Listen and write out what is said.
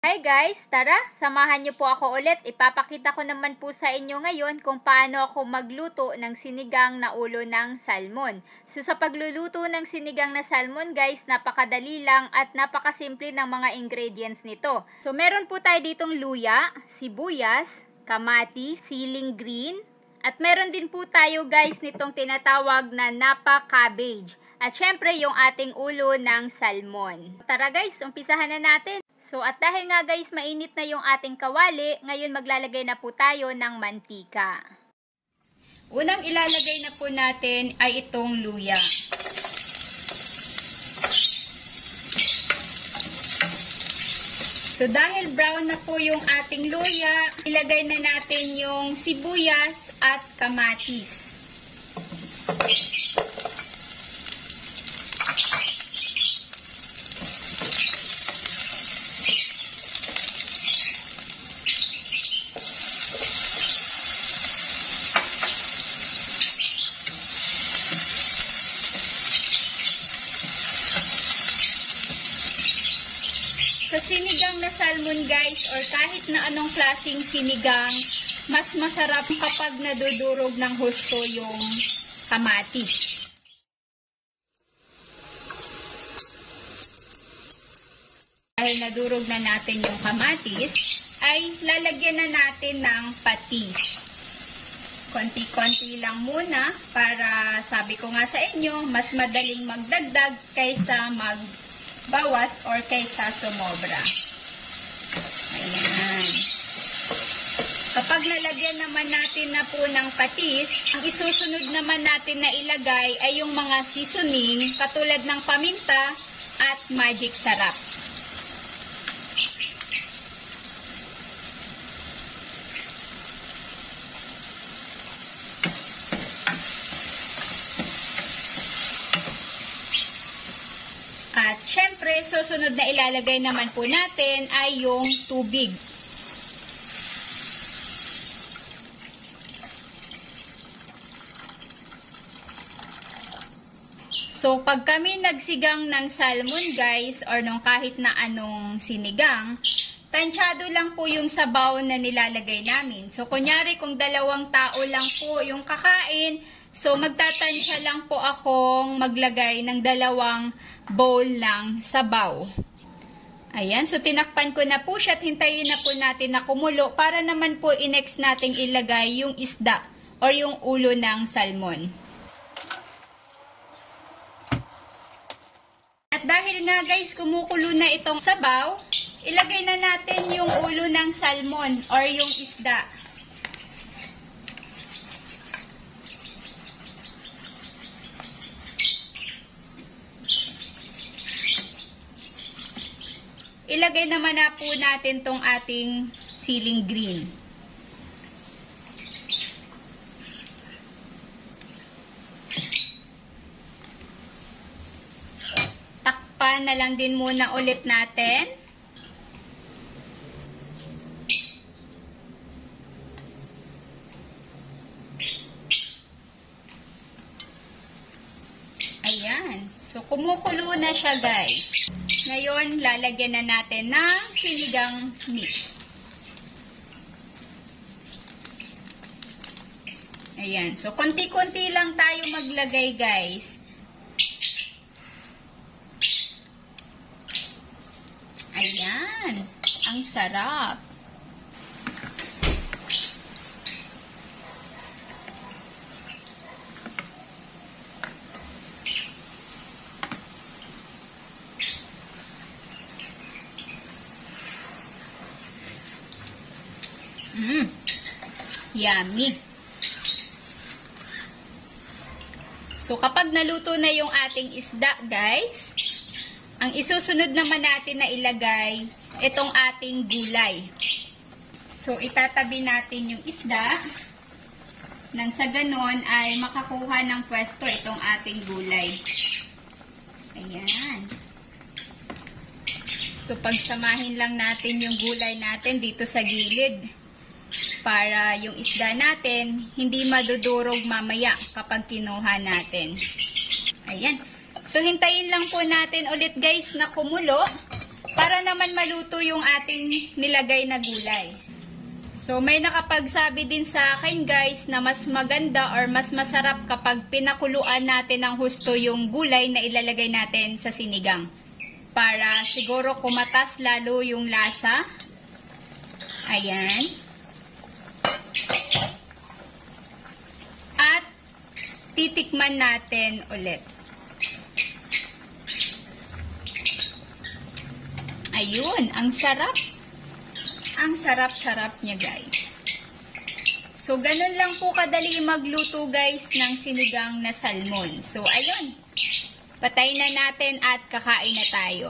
Hi guys! Tara, samahan niyo po ako ulit. Ipapakita ko naman po sa inyo ngayon kung paano ako magluto ng sinigang na ulo ng salmon. So sa pagluluto ng sinigang na salmon guys, napakadali lang at napakasimple ng mga ingredients nito. So meron po tayo ditong luya, sibuyas, kamatis, siling green, at meron din po tayo guys nitong tinatawag na napa cabbage. At syempre yung ating ulo ng salmon. Tara guys, umpisahan na natin. So, at dahil nga guys, mainit na yung ating kawali, ngayon maglalagay na po tayo ng mantika. Unang ilalagay na po natin ay itong luya. So, dahil brown na po yung ating luya, ilagay na natin yung sibuyas at kamatis. Sa sinigang na salmon guys, or kahit na anong klaseng sinigang, mas masarap kapag nadudurog ng husto yung kamatis. Dahil nadurog na natin yung kamatis, ay lalagyan na natin ng patis. Konti-konti lang muna para, sabi ko nga sa inyo, mas madaling magdagdag kaysa magbawas or kaysa sumobra. Ayan. Kapag nalagyan naman natin na po ng patis, ang isusunod naman natin na ilagay ay yung mga seasoning katulad ng paminta at magic sarap. At syempre, susunod na ilalagay naman po natin ay yung tubig. So, pag kami nagsigang ng salmon guys, or nung kahit na anong sinigang, tansyado lang po yung sabaw na nilalagay namin. So, kunyari kung 2 tao lang po yung kakain, so magtatansya lang po akong maglagay ng 2 bowl ng sabaw. Ayan, so tinakpan ko na po siya at hintayin na po natin na kumulo para naman po i-next nating ilagay yung isda or yung ulo ng salmon. At dahil nga guys, kumukulo na itong sabaw, ilagay na natin yung ulo ng salmon or yung isda. Ilagay naman na po natin tong ating siling green. Takpan na lang din muna ulit natin. Ayan. So, kumukulo na siya guys. Ngayon, lalagyan na natin ng sinigang mix. Ayan. So, konti-konti lang tayo maglagay, guys. Ayan. Ang sarap. Yummy. So, kapag naluto na yung ating isda, guys, ang isusunod naman natin na ilagay, itong ating gulay. So, itatabi natin yung isda, nang sa ganon ay makakuha ng pwesto itong ating gulay. Ayan. So, pagsamahin lang natin yung gulay natin dito sa gilid. Para yung isda natin, hindi madudurog mamaya kapag kinuha natin. Ayan. So, hintayin lang po natin ulit guys na kumulo. para naman maluto yung ating nilagay na gulay. So, may nakapagsabi din sa akin guys na mas maganda or mas masarap kapag pinakuluan natin ng husto yung gulay na ilalagay natin sa sinigang. Para siguro kumatas lalo yung lasa. Ayan. At titikman natin ulit. Ayun, ang sarap. Ang sarap-sarap niya guys. So, ganun lang po kadali magluto guys ng sinigang na salmon. So, ayun. Patay na natin at kakain na tayo.